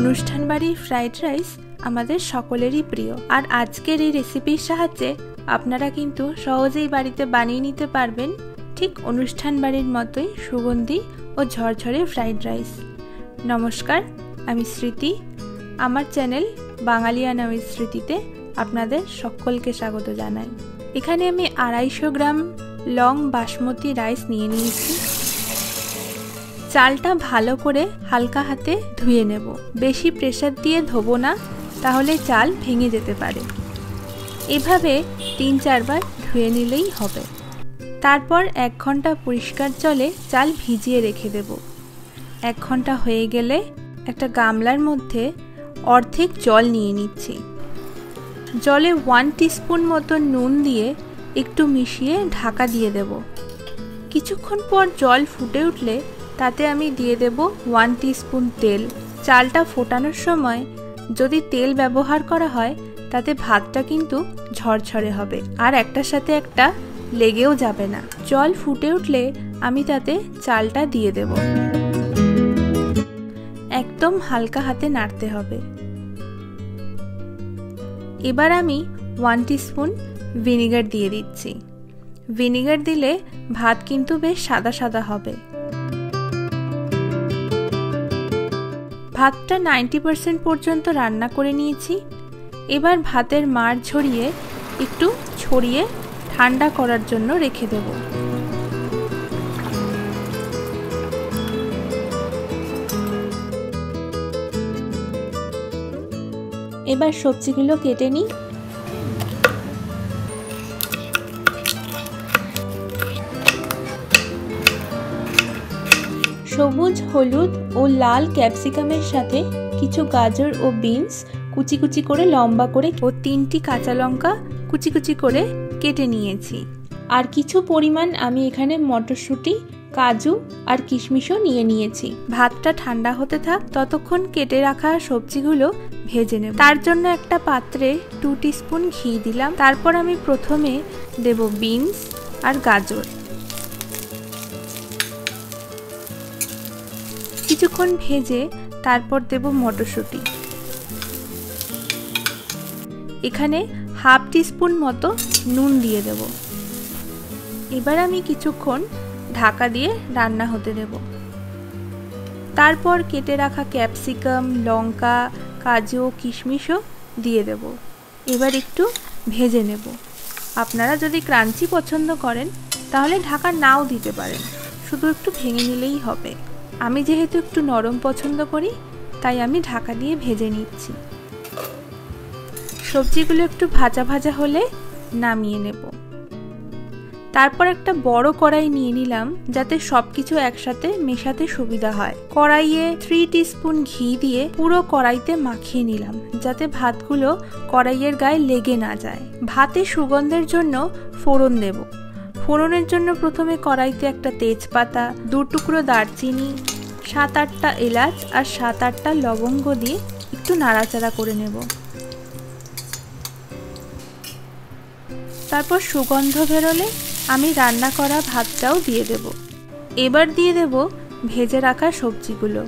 অনুষ্ঠান বাড়ির fried rice আমাদের সকলেরই প্রিয়, আর আজকের এই রেসিপির সাহায্যে আপনারা কিন্তু সহজেই বাড়িতে বানিয়ে নিতে পারবেন ঠিক অনুষ্ঠান বাড়ির মতোই সুগন্ধি ও ঝরঝরে ফ্রাইড রাইস। নমস্কার, আমি স্মৃতি। আমার চ্যানেল বাঙালিয়ানা উইথ স্মৃতিতে আপনাদের সকলকে স্বাগত জানাই। এখানে আমি 250 গ্রাম লং বাসমতি রাইস নিয়ে নিয়েছি। চালটা ভালো করে হালকা হাতে ধুয়ে নেব। বেশি প্রেসার দিয়ে ধোবো না, তাহলে চাল ভেঙে যেতে পারে। এভাবে 3-4 বার ধুয়ে নিলেই হবে। তারপর 1 ঘন্টা পরিষ্কার জলে চাল ভিজিয়ে রেখে দেব। 1 ঘন্টা হয়ে গেলে একটা গামলার মধ্যে অর্ধেক জল নিয়ে নিচ্ছি। জলে 1 টিস্পুন মতো নুন দিয়ে একটু মিশিয়ে ঢাকা দিয়ে দেব। কিছুক্ষণ পর জল ফুটে উঠলে তাতে আমি দিয়ে দেব 1 টিস্পুন তেল। চালটা ফোটানোর সময় যদি তেল ব্যবহার করা হয় তাতে ভাতটা কিন্তু ঝরঝরে হবে আর একটার সাথে একটা লেগেও যাবে না। জল ফুটে উঠলে আমি তাতে চালটা দিয়ে দেব। একদম হালকা হাতে নাড়তে হবে। এবার আমি 1 টিস্পুন ভিনেগার দিয়ে দিচ্ছি। ভিনেগার দিলে ভাত কিন্তু বেশ সাদা সাদা হবে। ভাতটা 90% পর্যন্ত রান্না করে নিয়েছি। এবার ভাতের মাড় ঝরিয়ে একটু ছড়িয়ে ঠান্ডা করার জন্য রেখে দেব। এবার সবজিগুলো কেটে নিই। সবুজ, হলুদ ও লাল ক্যাপসিকামের সাথে কিছু গাজর ও বিনস কুচি কুচি করে লম্বা করে ও 3টি কাঁচা লঙ্কা কুচি কুচি করে কেটে নিয়েছি। আর কিছু পরিমাণ আমি এখানে মটরশুঁটি, কাজু আর কিশমিশও নিয়ে নিয়েছি। ভাতটা ঠান্ডা হতে থাক, ততক্ষণ কেটে রাখা সবজিগুলো ভেজে নেব। তার জন্য একটা পাত্রে 2 টিস্পুন ঘি দিলাম। তারপর আমি প্রথমে দেব বিনস আর গাজর। কিছুক্ষণ ভেজে তারপর দেব মটরশুঁটি। এখানে 1/2 টিস্পুন মতো নুন দিয়ে দেব। এবার আমি কিছুক্ষণ ঢাকা দিয়ে রান্না হতে দেব। তারপর কেটে রাখা ক্যাপসিকাম, লঙ্কা, কাজু ও কিশমিশও দিয়ে দেব। এবার একটু ভেজে নেব। আপনারা যদি ক্রাঞ্চি পছন্দ করেন তাহলে ঢাকা নাও দিতে পারেন, শুধু একটু ভেঙে নিলেই হবে। আমি যেহেতু একটু নরম পছন্দ করি তাই আমি ঢাকা দিয়ে ভেজে নিচ্ছি। সবজিগুলো একটু ভাজা ভাজা হলে নামিয়ে নেব। তারপর একটা বড় কড়াই নিয়ে নিলাম যাতে সবকিছু একসাথে মেশাতে সুবিধা হয়। কড়াইয়ে 3 টিস্পুন ঘি দিয়ে পুরো কড়াইতে মাখিয়ে নিলাম যাতে ভাতগুলো কড়াইয়ের গায়ে লেগে না যায়। ভাতে সুগন্ধের জন্য ফোড়ন দেব। ফোড়নের জন্য প্রথমে কড়াইতে একটা তেজপাতা, 2 টুকরো দারচিনি, 7-8টা এলাচ আর 7-8টা লবঙ্গ দিয়ে একটু নাড়াচাড়া করে নেব। তারপর সুগন্ধ বেরোলে আমি রান্না করা ভাতটাও দিয়ে দেব। এবার দিয়ে দেব ভেজে রাখা সবজিগুলো।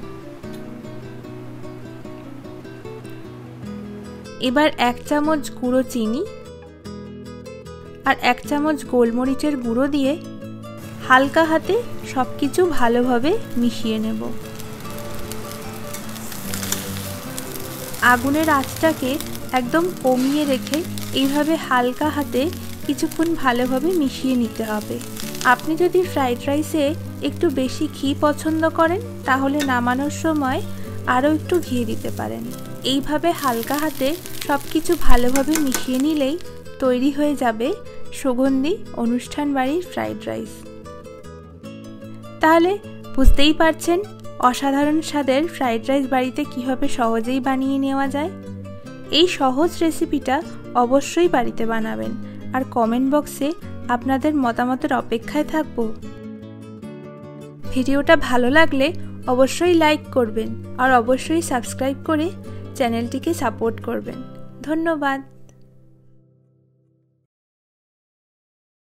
এবার 1 চামচ গুঁড়ো চিনি আর 1 চামচ গোলমরিচের গুঁড়ো দিয়ে হালকা হাতে সবকিছু ভালোভাবে মিশিয়ে নেব। আগুনের আঁচটাকে একদম কমিয়ে রেখে এইভাবে হালকা হাতে কিছুক্ষণ ভালোভাবে মিশিয়ে নিতে হবে। আপনি যদি ফ্রাইড রাইসে একটু বেশি ঘি পছন্দ করেন তাহলে নামানোর সময় আরও একটু ঘি দিতে পারেন। এইভাবে হালকা হাতে সবকিছু ভালোভাবে মিশিয়ে নিলেই তৈরি হয়ে যাবে সুগন্ধি অনুষ্ঠান বাড়ির ফ্রাইড রাইস। তাহলে বুঝতেই পারছেন অসাধারণ স্বাদের ফ্রাইড রাইস বাড়িতে কীভাবে সহজেই বানিয়ে নেওয়া যায়। এই সহজ রেসিপিটা অবশ্যই বাড়িতে বানাবেন আর কমেন্ট বক্সে আপনাদের মতামতের অপেক্ষায় থাকব। ভিডিওটা ভালো লাগলে অবশ্যই লাইক করবেন আর অবশ্যই সাবস্ক্রাইব করে চ্যানেলটিকে সাপোর্ট করবেন। ধন্যবাদ।